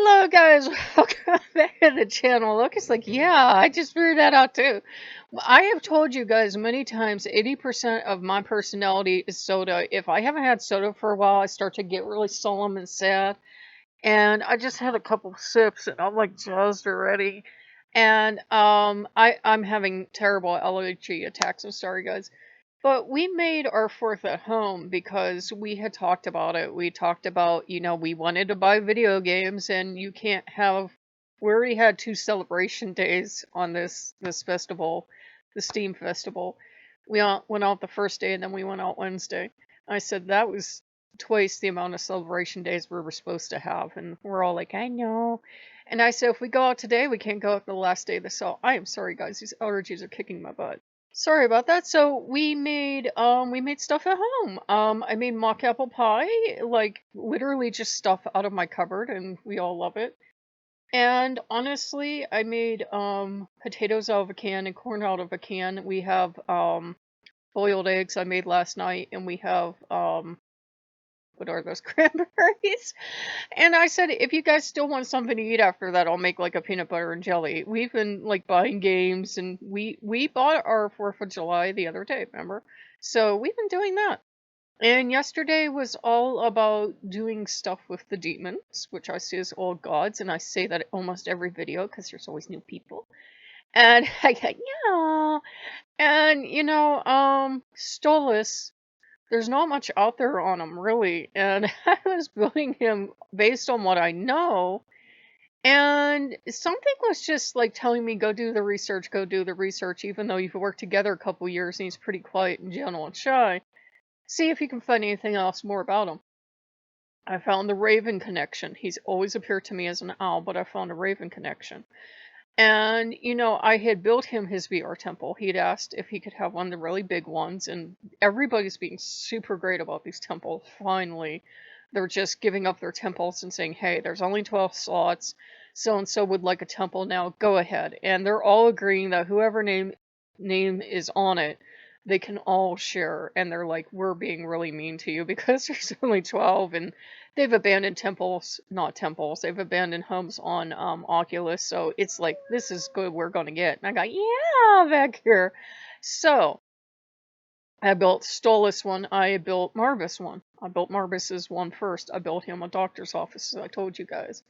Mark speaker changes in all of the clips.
Speaker 1: Hello guys, welcome back to the channel. Lucas like, yeah, I just figured that out too. I have told you guys many times, 80% of my personality is soda. If I haven't had soda for a while, I start to get really solemn and sad. And I just had a couple sips and I'm like jazzed already. And I'm having terrible allergy attacks. I'm sorry guys. But we made our fourth at home because we had talked about it. We talked about, we wanted to buy video games and you can't have we already had two celebration days on this festival, the Steam festival. Went out the first day and then we went out Wednesday. I said that was twice the amount of celebration days we were supposed to have, and we're all like, I know. And I said if we go out today, we can't go out the last day of the sale. I am sorry guys, these allergies are kicking my butt. Sorry about that. So we made stuff at home. I made mock apple pie, like literally just stuff out of my cupboard, and we all love it. And honestly, I made potatoes out of a can and corn out of a can. We have boiled eggs I made last night, and we have what are those, cranberries? And I said, if you guys still want something to eat after that, I'll make like a peanut butter and jelly. We've been like buying games, and we bought our 4th of July the other day, remember? So we've been doing that. And yesterday was all about doing stuff with the demons, which I see as old gods, and I say that almost every video because there's always new people. And I get, yeah. And Stolas, there's not much out there on him really, and I was building him based on what I know, and something was just like telling me go do the research, even though you've worked together a couple years and he's pretty quiet and gentle and shy. See if you can find anything else more about him. I found the Raven connection. He's always appeared to me as an owl, but I found a Raven connection. And, I had built him his VR temple. He'd asked if he could have one of the really big ones, and everybody's being super great about these temples, finally. They're just giving up their temples and saying, hey, there's only 12 slots. So-and-so would like a temple now, go ahead. And they're all agreeing that whoever name is on it, they can all share. And they're like, we're being really mean to you because there's only 12, and they've abandoned they've abandoned homes on Oculus, so it's like, this is good, we're gonna get. And I got, yeah, back here. So, I built Stolas one, I built Marvis one. I built Marvis's one first. I built him a doctor's office, as I told you guys.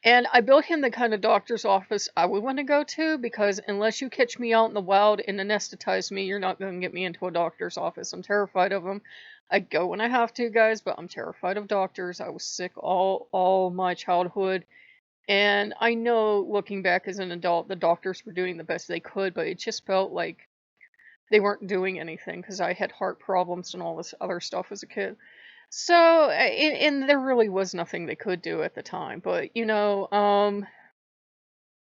Speaker 1: And I built him the kind of doctor's office I would want to go to, because unless you catch me out in the wild and anesthetize me, you're not going to get me into a doctor's office. I'm terrified of them. I go when I have to, guys, but I'm terrified of doctors. I was sick all my childhood. And I know, looking back as an adult, the doctors were doing the best they could, but it just felt like they weren't doing anything because I had heart problems and all this other stuff as a kid. So, and there really was nothing they could do at the time. But,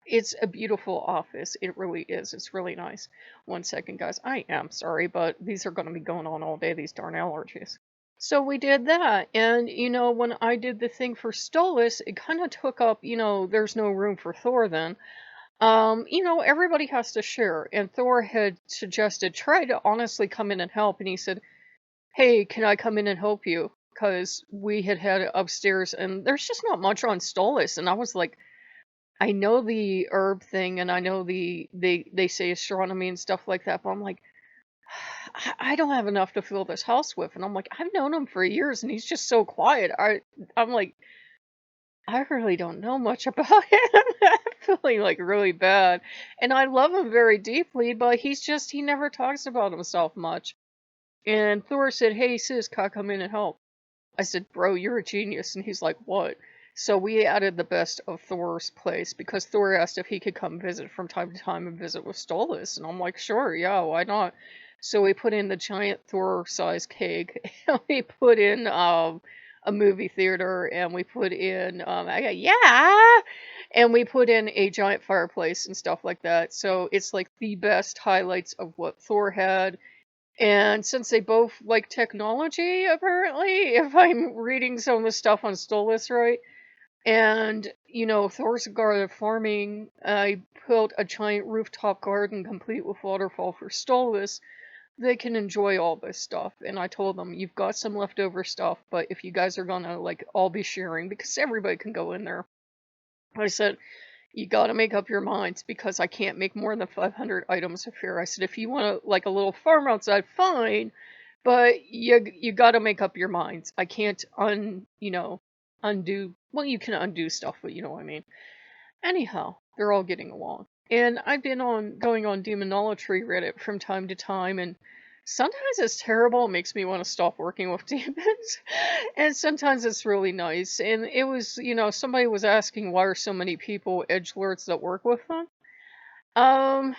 Speaker 1: it's a beautiful office. It really is. It's really nice. One second, guys. I am sorry, but these are going to be going on all day, these darn allergies. So we did that. And, when I did the thing for Stolas, it kind of took up, there's no room for Thor then. Everybody has to share. And Thor had suggested, try to honestly come in and help. And he said, hey, can I come in and help you? Because we had upstairs, and there's just not much on Stolas. And I was like, I know the herb thing, and I know they say astronomy and stuff like that, but I'm like, I don't have enough to fill this house with. And I'm like, I've known him for years, and he's just so quiet. I'm like, I really don't know much about him. I'm feeling like really bad. And I love him very deeply, but he never talks about himself much. And Thor said, hey, sis, can I come in and help? I said, bro, you're a genius. And he's like, what? So we added the best of Thor's place because Thor asked if he could come visit from time to time and visit with Stolas. And I'm like, sure, yeah, why not? So we put in the giant Thor-sized cake. And we put in a movie theater. And we put in, yeah! And we put in a giant fireplace and stuff like that. So it's like the best highlights of what Thor had. And since they both like technology, apparently, if I'm reading some of the stuff on Stolas right, and, Thor's garden farming, I built a giant rooftop garden complete with waterfall for Stolas. They can enjoy all this stuff. And I told them, you've got some leftover stuff, but if you guys are gonna, like, all be sharing, because everybody can go in there. I said, you got to make up your minds because I can't make more than 500 items of fear. I said, if you want to like a little farm outside, fine, but you got to make up your minds. I can't undo. Well, you can undo stuff, but you know what I mean. Anyhow, they're all getting along. And I've been on going on demonology Reddit from time to time, and sometimes it's terrible. It makes me want to stop working with demons. And sometimes it's really nice. And it was, somebody was asking why are so many people edgelords that work with them. Um,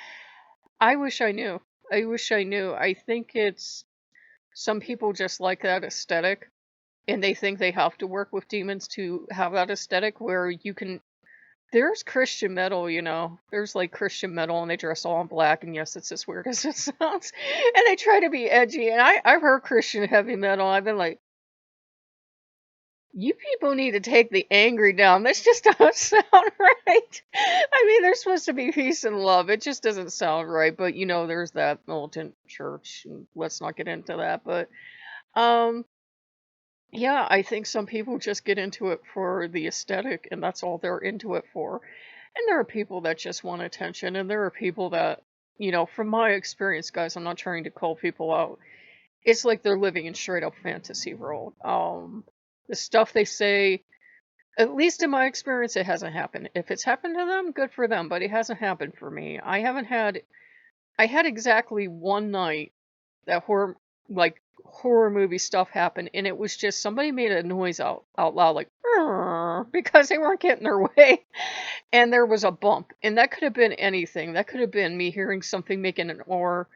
Speaker 1: I wish I knew. I wish I knew. I think it's some people just like that aesthetic, and they think they have to work with demons to have that aesthetic where you can. There's Christian metal, There's like Christian metal and they dress all in black, and yes, it's as weird as it sounds. And they try to be edgy. And I've heard Christian heavy metal. I've been like, you people need to take the angry down. This just doesn't sound right. I mean, they're supposed to be peace and love. It just doesn't sound right. But there's that militant church. And let's not get into that. But um yeah, I think some people just get into it for the aesthetic, and that's all they're into it for. And there are people that just want attention, and there are people that, from my experience, guys, I'm not trying to call people out. It's like they're living in straight up fantasy world. The stuff they say, at least in my experience, it hasn't happened. If it's happened to them, good for them, but it hasn't happened for me. I had exactly one night that horror movie stuff happened, and it was just somebody made a noise out loud like "Arr," because they weren't getting their way, and there was a bump, and that could have been anything. That could have been me hearing something making an or,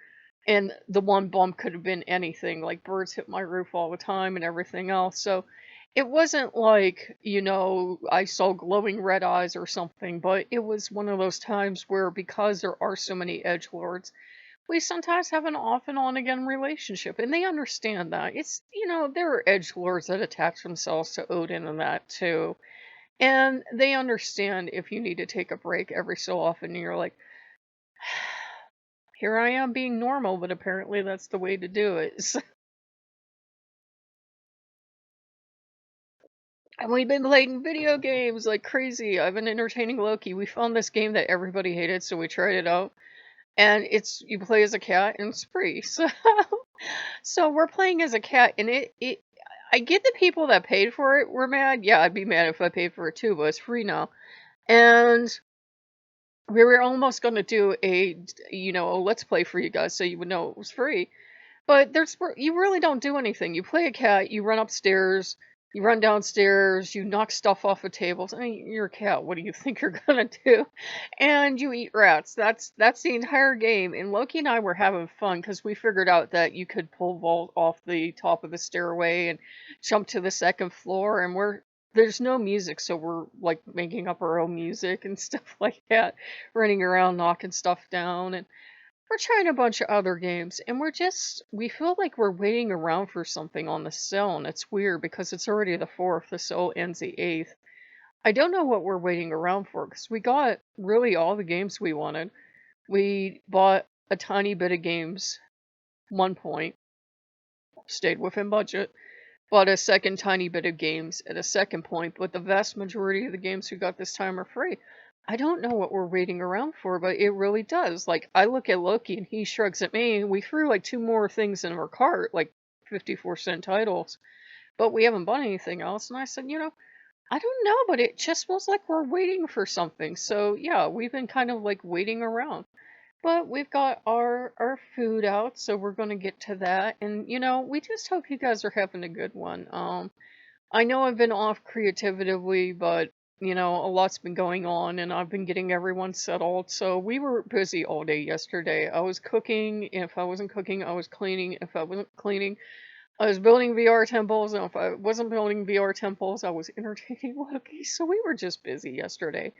Speaker 1: and the one bump could have been anything, like birds hit my roof all the time and everything else. So it wasn't like, I saw glowing red eyes or something, but it was one of those times where, because there are so many edgelords, we sometimes have an off and on again relationship, and they understand that. It's, there are edgelords that attach themselves to Odin and that too. And they understand if you need to take a break every so often, and you're like, here I am being normal, but apparently that's the way to do it. And we've been playing video games like crazy. I've been entertaining Loki. We found this game that everybody hated, so we tried it out. And it's you play as a cat and it's free. So we're playing as a cat, and it I get the people that paid for it were mad. Yeah, I'd be mad if I paid for it too, but it's free now. And we were almost going to do a let's play for you guys so you would know it was free. But you really don't do anything. You play a cat, you run upstairs, you run downstairs, you knock stuff off of tables. I mean, you're a cat. What do you think you're gonna do? And you eat rats. That's the entire game. And Loki and I were having fun because we figured out that you could pole vault off the top of the stairway and jump to the second floor. And there's no music, so we're like making up our own music and stuff like that, running around knocking stuff down. And we're trying a bunch of other games, and we feel like we're waiting around for something on the sale, and it's weird because it's already the 4th, the sale ends the 8th. I don't know what we're waiting around for, because we got really all the games we wanted. We bought a tiny bit of games, 1 point, stayed within budget, bought a second tiny bit of games at a second point, but the vast majority of the games we got this time are free. I don't know what we're waiting around for, but it really does. Like, I look at Loki and he shrugs at me. We threw like 2 more things in our cart, like 54-cent titles, but we haven't bought anything else. And I said, I don't know, but it just feels like we're waiting for something. So yeah, we've been kind of like waiting around. But we've got our food out, so we're gonna get to that. And we just hope you guys are having a good one. I know I've been off creatively, but a lot's been going on, and I've been getting everyone settled. So we were busy all day yesterday. I was cooking. If I wasn't cooking, I was cleaning. If I wasn't cleaning, I was building VR temples. And if I wasn't building VR temples, I was entertaining Loki. So we were just busy yesterday.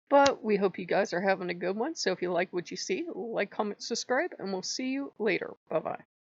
Speaker 1: But we hope you guys are having a good one. So if you like what you see, like, comment, subscribe, and we'll see you later. Bye bye.